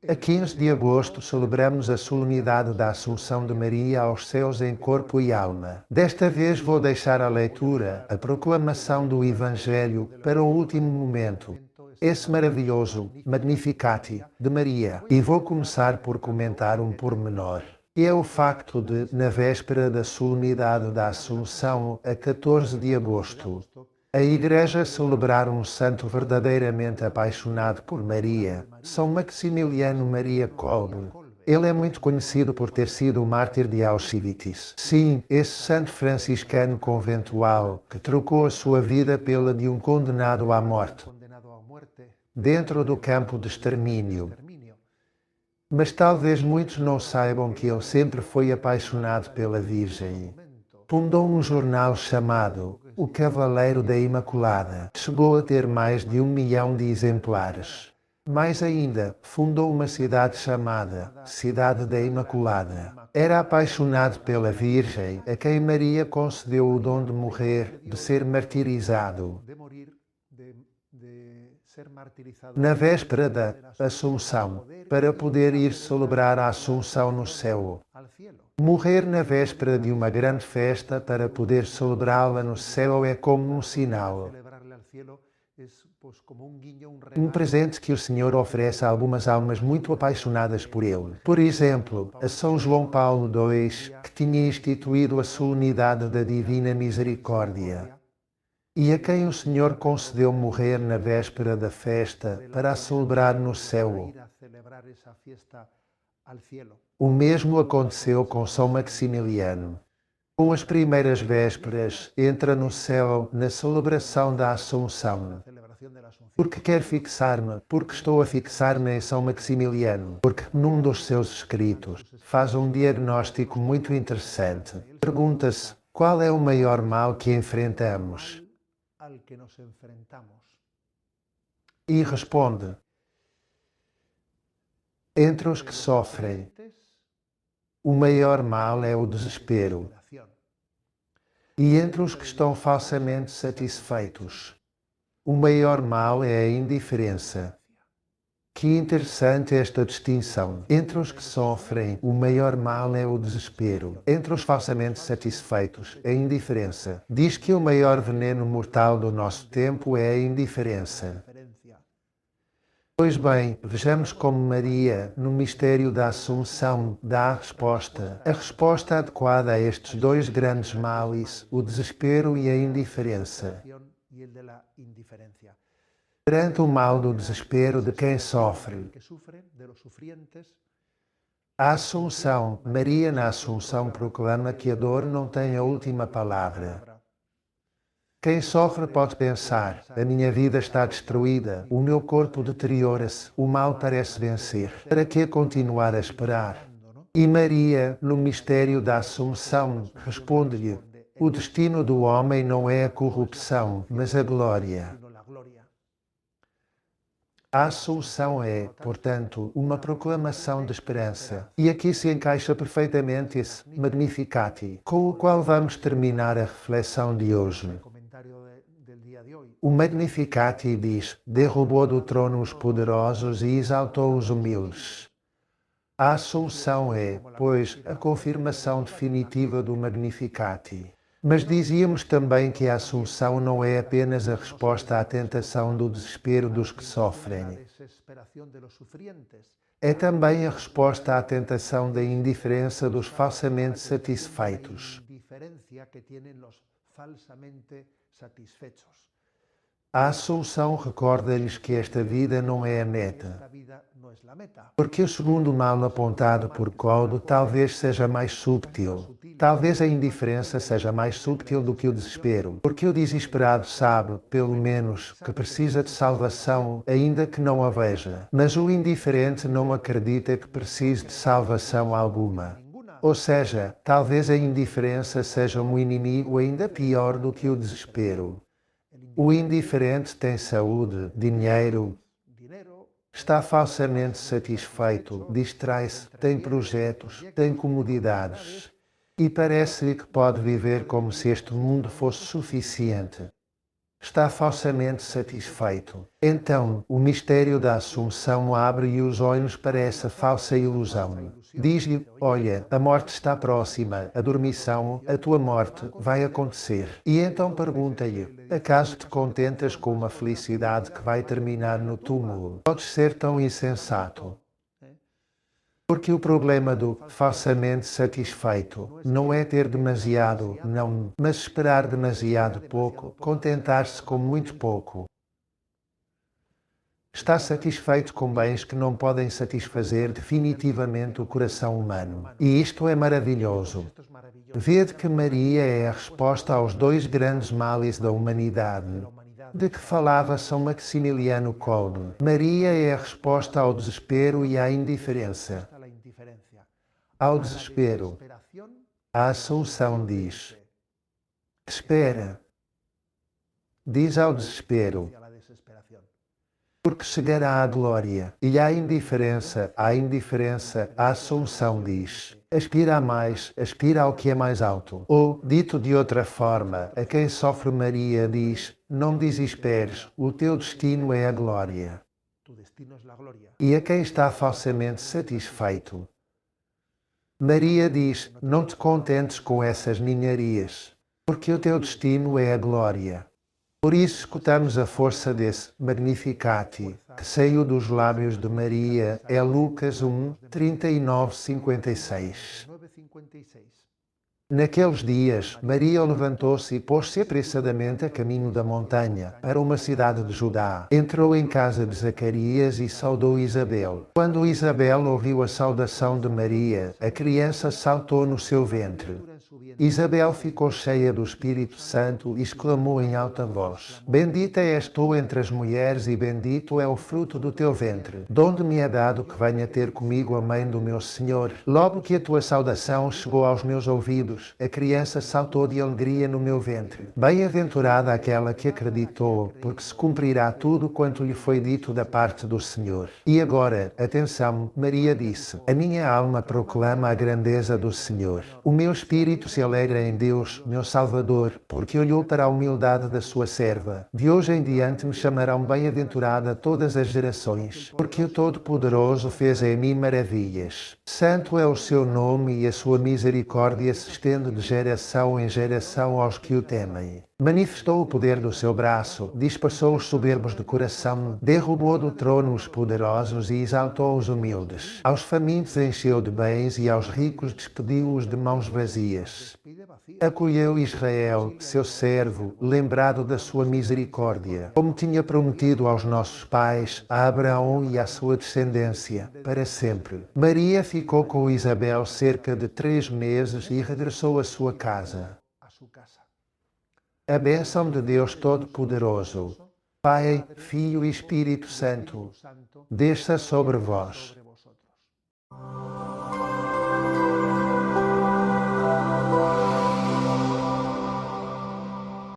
A 15 de agosto celebramos a solenidade da Assunção de Maria aos céus em corpo e alma. Desta vez vou deixar a leitura, a proclamação do Evangelho, para o último momento, esse maravilhoso Magnificat de Maria. E vou começar por comentar um pormenor. E é o facto de, na véspera da solenidade da Assunção, a 14 de agosto, a Igreja celebrar um santo verdadeiramente apaixonado por Maria, São Maximiliano Maria Kolbe. Ele é muito conhecido por ter sido o mártir de Auschwitz. Sim, esse santo franciscano conventual que trocou a sua vida pela de um condenado à morte, dentro do campo de extermínio. Mas talvez muitos não saibam que ele sempre foi apaixonado pela Virgem. Fundou um jornal chamado O Cavaleiro da Imaculada. Chegou a ter mais de 1 milhão de exemplares. Mais ainda, fundou uma cidade chamada Cidade da Imaculada. Era apaixonado pela Virgem, a quem Maria concedeu o dom de morrer, de ser martirizado. Na véspera da Assunção, para poder ir celebrar a Assunção no céu. Morrer na véspera de uma grande festa para poder celebrá-la no céu é como um sinal. Um presente que o Senhor oferece a algumas almas muito apaixonadas por Ele. Por exemplo, a São João Paulo II, que tinha instituído a solenidade da Divina Misericórdia, e a quem o Senhor concedeu morrer na véspera da festa para a celebrar no céu. O mesmo aconteceu com São Maximiliano. Com as primeiras vésperas, entra no céu na celebração da Assunção. Porque quer fixar-me, porque estou a fixar-me em São Maximiliano, porque num dos seus escritos faz um diagnóstico muito interessante. Pergunta-se, qual é o maior mal que enfrentamos? E responde, entre os que sofrem, o maior mal é o desespero. E entre os que estão falsamente satisfeitos, o maior mal é a indiferença. Que interessante esta distinção. Entre os que sofrem, o maior mal é o desespero. Entre os falsamente satisfeitos, a indiferença. Diz que o maior veneno mortal do nosso tempo é a indiferença. Pois bem, vejamos como Maria, no mistério da Assunção, dá a resposta adequada a estes dois grandes males, o desespero e a indiferença. Perante o mal do desespero de quem sofre, a Assunção, Maria na Assunção proclama que a dor não tem a última palavra. Quem sofre pode pensar, a minha vida está destruída, o meu corpo deteriora-se, o mal parece vencer. Para que continuar a esperar? E Maria, no mistério da Assunção, responde-lhe, o destino do homem não é a corrupção, mas a glória. A Assunção é, portanto, uma proclamação de esperança. E aqui se encaixa perfeitamente esse Magnificat, com o qual vamos terminar a reflexão de hoje. O Magnificat diz, derrubou do trono os poderosos e exaltou os humildes. A Assunção é, pois, a confirmação definitiva do Magnificat. Mas dizíamos também que a Assunção não é apenas a resposta à tentação do desespero dos que sofrem. É também a resposta à tentação da indiferença dos falsamente satisfeitos. A Assunção recorda-lhes que esta vida não é a meta, porque o segundo mal apontado por Kolbe talvez seja mais subtil. Talvez a indiferença seja mais subtil do que o desespero, porque o desesperado sabe, pelo menos, que precisa de salvação, ainda que não a veja. Mas o indiferente não acredita que precise de salvação alguma. Ou seja, talvez a indiferença seja um inimigo ainda pior do que o desespero. O indiferente tem saúde, dinheiro, está falsamente satisfeito, distrai-se, tem projetos, tem comodidades e parece-lhe que pode viver como se este mundo fosse suficiente. está falsamente satisfeito. Então, o mistério da Assunção abre os olhos para essa falsa ilusão. Diz-lhe, olha, a morte está próxima, a dormição, a tua morte, vai acontecer. E então pergunta-lhe, acaso te contentas com uma felicidade que vai terminar no túmulo? Podes ser tão insensato. Porque o problema do falsamente satisfeito não é ter demasiado, não, mas esperar demasiado pouco, contentar-se com muito pouco. Está satisfeito com bens que não podem satisfazer definitivamente o coração humano. E isto é maravilhoso. Vede que Maria é a resposta aos dois grandes males da humanidade, de que falava São Maximiliano Kolbe. Maria é a resposta ao desespero e à indiferença. Ao desespero, a Assunção diz, espera. Diz ao desespero, porque chegará à glória. E à indiferença, a Assunção diz, aspira a mais, aspira ao que é mais alto. Ou, dito de outra forma, a quem sofre Maria diz, não desesperes, o teu destino é a glória. E a quem está falsamente satisfeito, Maria diz, não te contentes com essas ninharias, porque o teu destino é a glória. Por isso escutamos a força desse Magnificati, que saiu dos lábios de Maria, é Lucas 1, 39, 56. Naqueles dias, Maria levantou-se e pôs-se apressadamente a caminho da montanha, para uma cidade de Judá. Entrou em casa de Zacarias e saudou Isabel. Quando Isabel ouviu a saudação de Maria, a criança saltou no seu ventre. Isabel ficou cheia do Espírito Santo e exclamou em alta voz, bendita és tu entre as mulheres e bendito é o fruto do teu ventre. De onde me é dado que venha ter comigo a mãe do meu Senhor? Logo que a tua saudação chegou aos meus ouvidos, a criança saltou de alegria no meu ventre. Bem-aventurada aquela que acreditou, porque se cumprirá tudo quanto lhe foi dito da parte do Senhor. E agora, atenção, Maria disse, a minha alma proclama a grandeza do Senhor. O meu espírito se alegra em Deus, meu Salvador, porque olhou para a humildade da sua serva. De hoje em diante me chamarão bem-aventurada todas as gerações, porque o Todo-Poderoso fez em mim maravilhas. Santo é o seu nome e a sua misericórdia se estende de geração em geração aos que o temem. Manifestou o poder do seu braço, dispersou os soberbos de coração, derrubou do trono os poderosos e exaltou os humildes. Aos famintos encheu de bens e aos ricos despediu-os de mãos vazias. Acolheu Israel, seu servo, lembrado da sua misericórdia, como tinha prometido aos nossos pais, a Abraão e à sua descendência, para sempre. Maria ficou com Isabel cerca de 3 meses e regressou à sua casa. A bênção de Deus Todo-Poderoso, Pai, Filho e Espírito Santo, desça sobre vós.